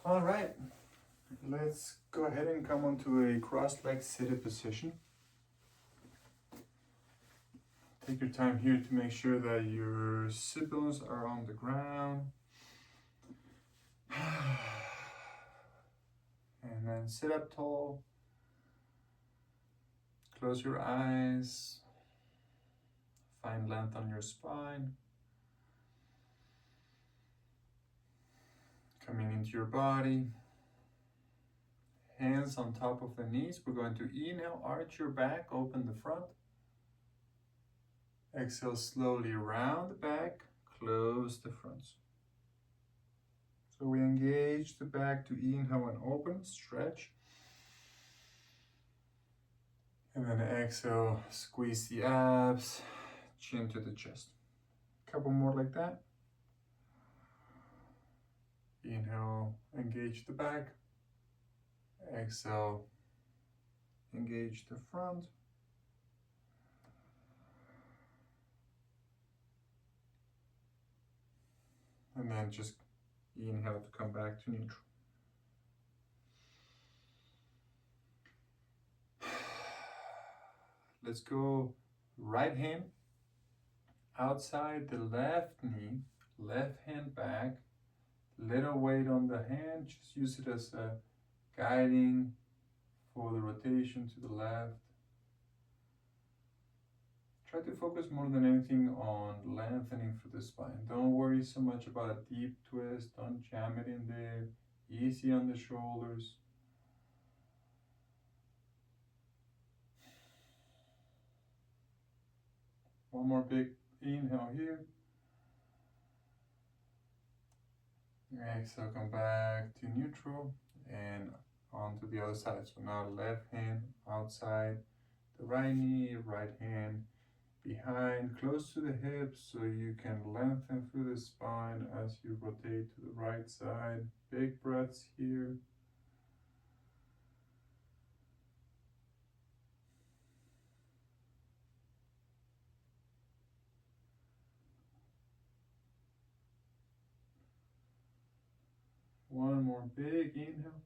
All right, let's go ahead and come onto a cross-legged seated position. Take your time here to make sure that your sit bones are on the ground. And then sit up tall. Close your eyes. Find length on your spine. Coming into your body. Hands on top of the knees. We're going to inhale, arch your back, open the front. Exhale, slowly round the back, close the front. So we engage the back to inhale and open, stretch. And then exhale, squeeze the abs, chin to the chest. A couple more like that. Inhale, engage the back. Exhale, engage the front. And then just inhale to come back to neutral. Let's go right hand outside the left knee, left hand back, little weight on the hand, just use it as a guiding for the rotation to the left. Try to focus more than anything on lengthening for the spine. Don't worry so much about a deep twist, don't jam it in there, easy on the shoulders. One more big inhale here. Exhale, come back to neutral and onto the other side. So now left hand outside the right knee, right hand behind, close to the hips, so you can lengthen through the spine as you rotate to the right side. Big breaths here. One more big inhale.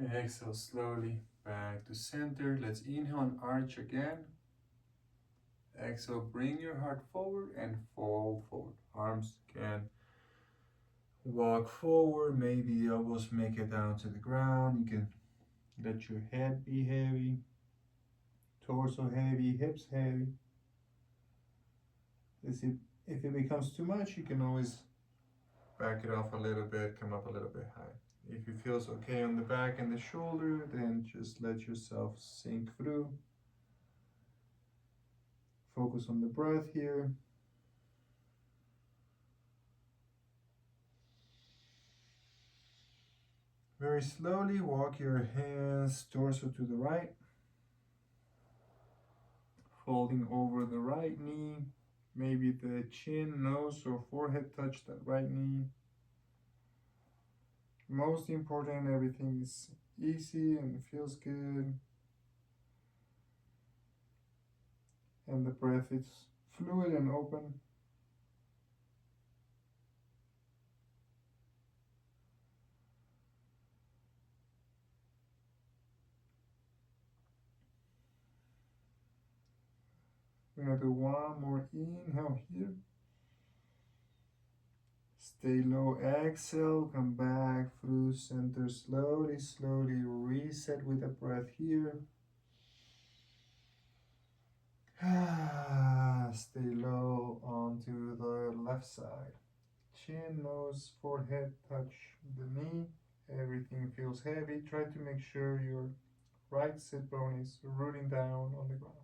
Exhale slowly back to center. Let's inhale and arch again. Exhale, bring your heart forward and fall forward. Arms can walk forward, maybe the elbows make it down to the ground. You can let your head be heavy, torso heavy, hips heavy. If it becomes too much, you can always back it off a little bit, come up a little bit high. If it feels okay on the back and the shoulder, then just let yourself sink through. Focus on the breath here. Very slowly walk your hands torso to the right, folding over the right knee. Maybe the chin, nose, or forehead touch that right knee. Most important, everything is easy and feels good. And the breath is fluid and open. We're gonna do one more inhale here. Stay low, exhale, come back through center slowly, slowly reset with a breath here. Stay low onto the left side. Chin, nose, forehead touch the knee. Everything feels heavy. Try to make sure your right sit bone is rooting down on the ground.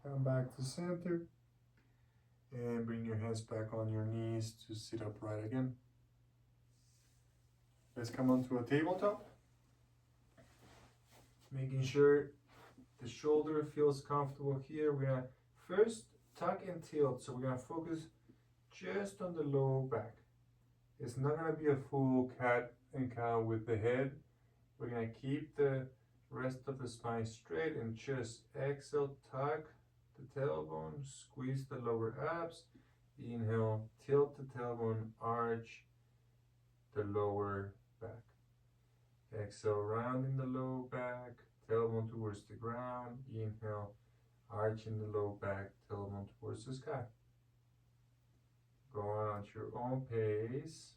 Come back to center and bring your hands back on your knees to sit upright again. Let's come onto a tabletop. Making sure the shoulder feels comfortable here. We're gonna first tuck and tilt. So we're gonna focus just on the low back. It's not gonna be a full cat and cow with the head. We're gonna keep the rest of the spine straight and just exhale, tuck the tailbone, squeeze the lower abs. Inhale, tilt the tailbone, arch the lower back. Exhale, rounding the low back, tailbone towards the ground. Inhale, arching the low back, tailbone towards the sky. Go on at your own pace.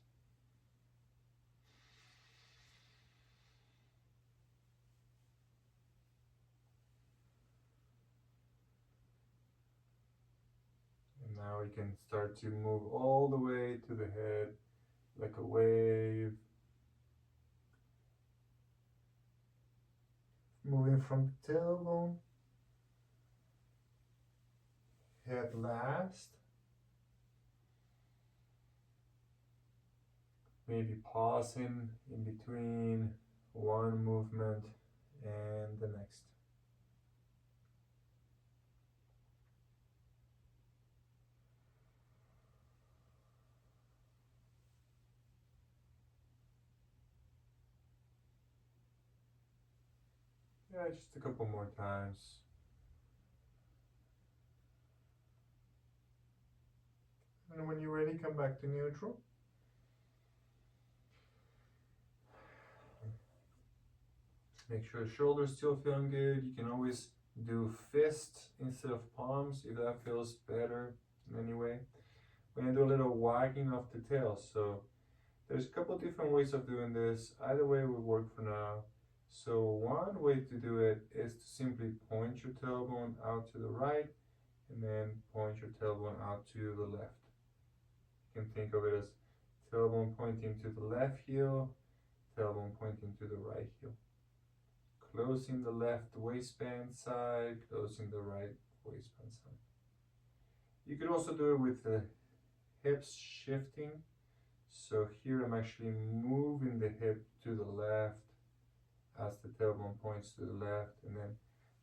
And now we can start to move all the way to the head like a wave. Moving from the tailbone, head last. Maybe pausing in between one movement and the next. Yeah, just a couple more times. And when you're ready, come back to neutral. Make sure shoulders still feeling good. You can always do fists instead of palms if that feels better in any way. We're gonna do a little wagging of the tail. So there's a couple different ways of doing this. Either way will work for now. So one way to do it is to simply point your tailbone out to the right and then point your tailbone out to the left. You can think of it as tailbone pointing to the left heel, tailbone pointing to the right heel. Closing the left waistband side, closing the right waistband side. You could also do it with the hips shifting. So here I'm actually moving the hip to the left as the tailbone points to the left, and then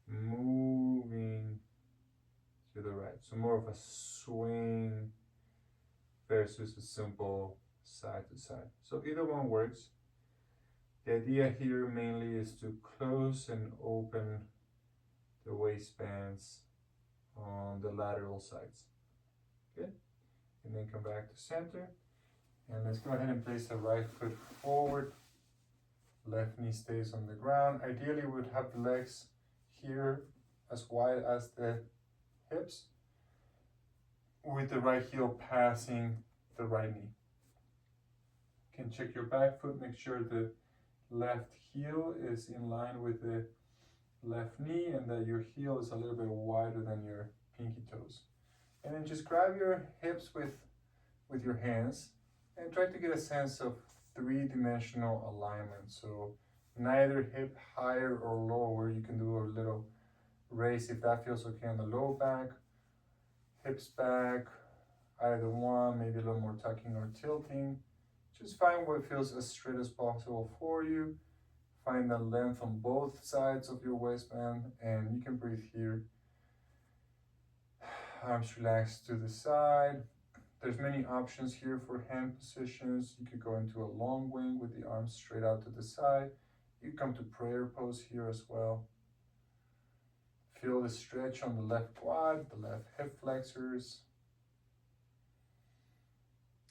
moving to the right. So more of a swing versus a simple side to side. So either one works. The idea here mainly is to close and open the waistbands on the lateral sides. Good. And then come back to center. And let's go ahead and place the right foot forward. Left knee stays on the ground. Ideally, we would have the legs here as wide as the hips, with the right heel passing the right knee. You can check your back foot, make sure the left heel is in line with the left knee and that your heel is a little bit wider than your pinky toes. And then just grab your hips with your hands and try to get a sense of three-dimensional alignment. So neither hip higher or lower. You can do a little raise if that feels okay on the low back, hips back, either one, maybe a little more tucking or tilting. Just find what feels as straight as possible for you. Find the length on both sides of your waistband, and you can breathe here. Arms relaxed to the side. There's many options here for hand positions. You could go into a long wing with the arms straight out to the side. You come to prayer pose here as well. Feel the stretch on the left quad, the left hip flexors.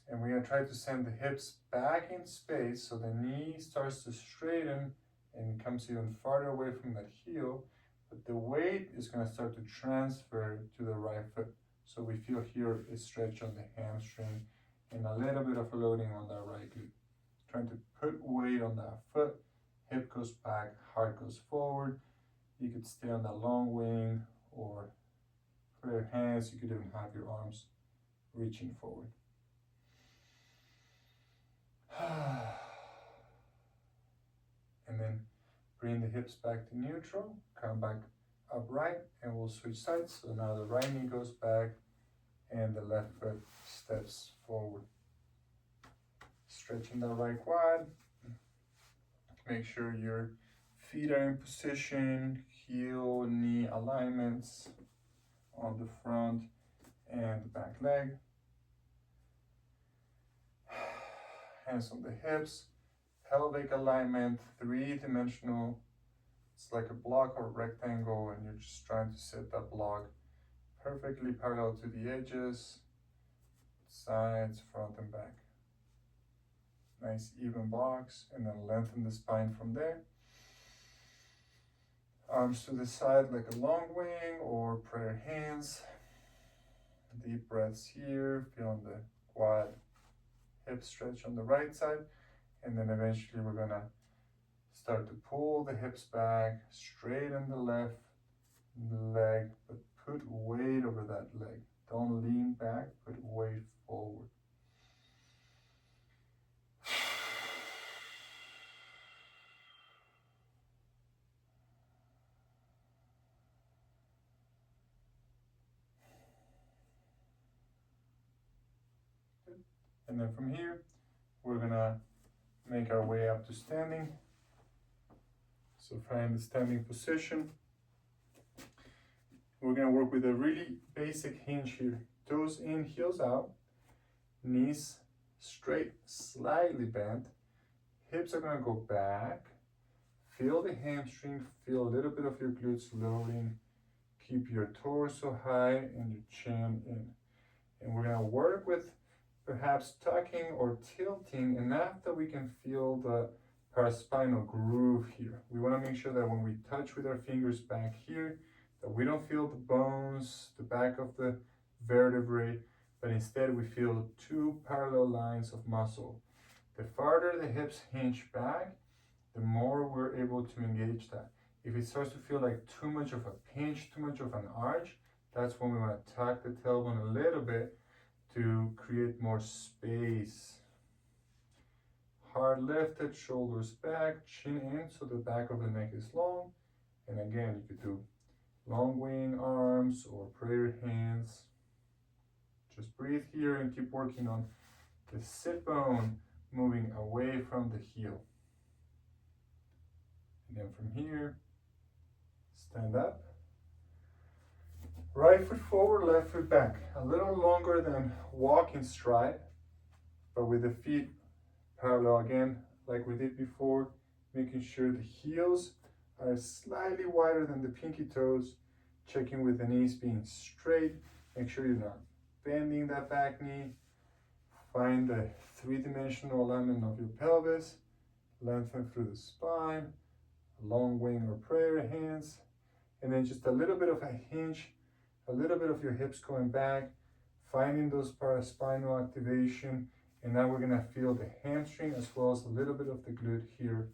And we're gonna try to send the hips back in space so the knee starts to straighten and comes even farther away from that heel. But the weight is gonna start to transfer to the right foot. So we feel here a stretch on the hamstring and a little bit of loading on that right glute. Trying to put weight on that foot, hip goes back, heart goes forward. You could stay on that long wing, or for your hands, you could even have your arms reaching forward. And then bring the hips back to neutral, come back upright, and we'll switch sides. So now the right knee goes back and the left foot steps forward. Stretching the right quad, Make sure your feet are in position, heel, knee alignments on the front and the back leg. Hands on the hips, pelvic alignment, three-dimensional. It's like a block or rectangle, and you're just trying to set that block perfectly parallel to the edges, sides, front and back. Nice even blocks, and then lengthen the spine from there. Arms to the side like a long wing or prayer hands. Deep breaths here, feeling the quad hip stretch on the right side, and then eventually we're gonna start to pull the hips back, straighten the left leg, but put weight over that leg. Don't lean back, put weight forward. And then from here, we're gonna make our way up to standing. So find the standing position. We're gonna work with a really basic hinge here. Toes in, heels out, knees straight, slightly bent. Hips are gonna go back. Feel the hamstring, feel a little bit of your glutes loading. Keep your torso high and your chin in. And we're gonna work with perhaps tucking or tilting enough that we can feel the paraspinal groove here. We wanna make sure that when we touch with our fingers back here, that we don't feel the bones, the back of the vertebrae, but instead we feel two parallel lines of muscle. The farther the hips hinge back, the more we're able to engage that. If it starts to feel like too much of a pinch, too much of an arch, that's when we want to tuck the tailbone a little bit to create more space. Heart lifted, shoulders back, chin in, so the back of the neck is long. And again, you could do long wing arms or prayer hands. Just breathe here and keep working on the sit bone moving away from the heel. And then from here, stand up. Right foot forward, left foot back. A little longer than walk in stride, but with the feet parallel again, like we did before, making sure the heels are slightly wider than the pinky toes, checking with the knees being straight. Make sure you're not bending that back knee. Find the three-dimensional alignment of your pelvis, lengthen through the spine, long wing or prayer hands, and then just a little bit of a hinge, a little bit of your hips going back, finding those paraspinal activation, and now we're gonna feel the hamstring as well as a little bit of the glute here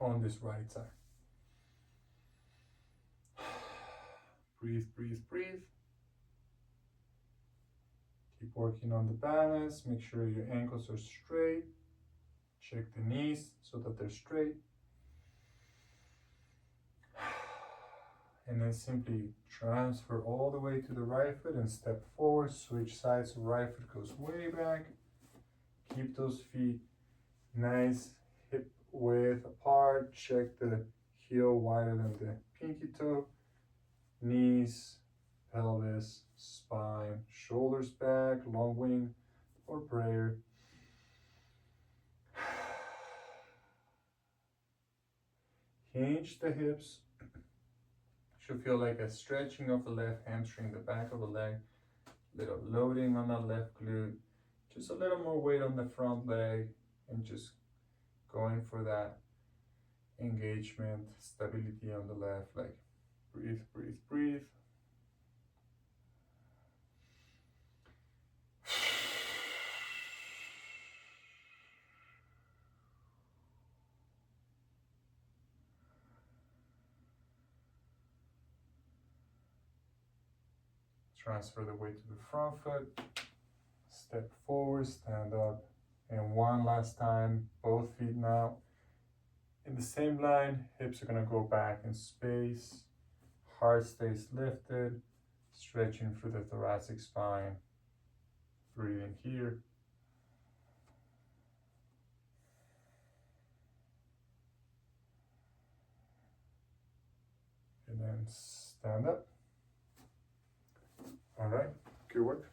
on this right side. Breathe, breathe, breathe. Keep working on the balance. Make sure your ankles are straight. Check the knees so that they're straight. And then simply transfer all the way to the right foot and step forward. Switch sides, right foot goes way back. Keep those feet nice hip width apart. Check the heel wider than the pinky toe. Knees, pelvis, spine, shoulders back, long wing or prayer. Hinge the hips. Should feel like a stretching of the left hamstring, the back of the leg, little loading on the left glute, just a little more weight on the front leg, and just going for that engagement, stability on the left leg. Breathe, breathe, breathe. Transfer the weight to the front foot, step forward, stand up, and one last time, both feet now in the same line. Hips are gonna go back in space, heart stays lifted, stretching through the thoracic spine. Breathing here. and then stand up. All right, good work.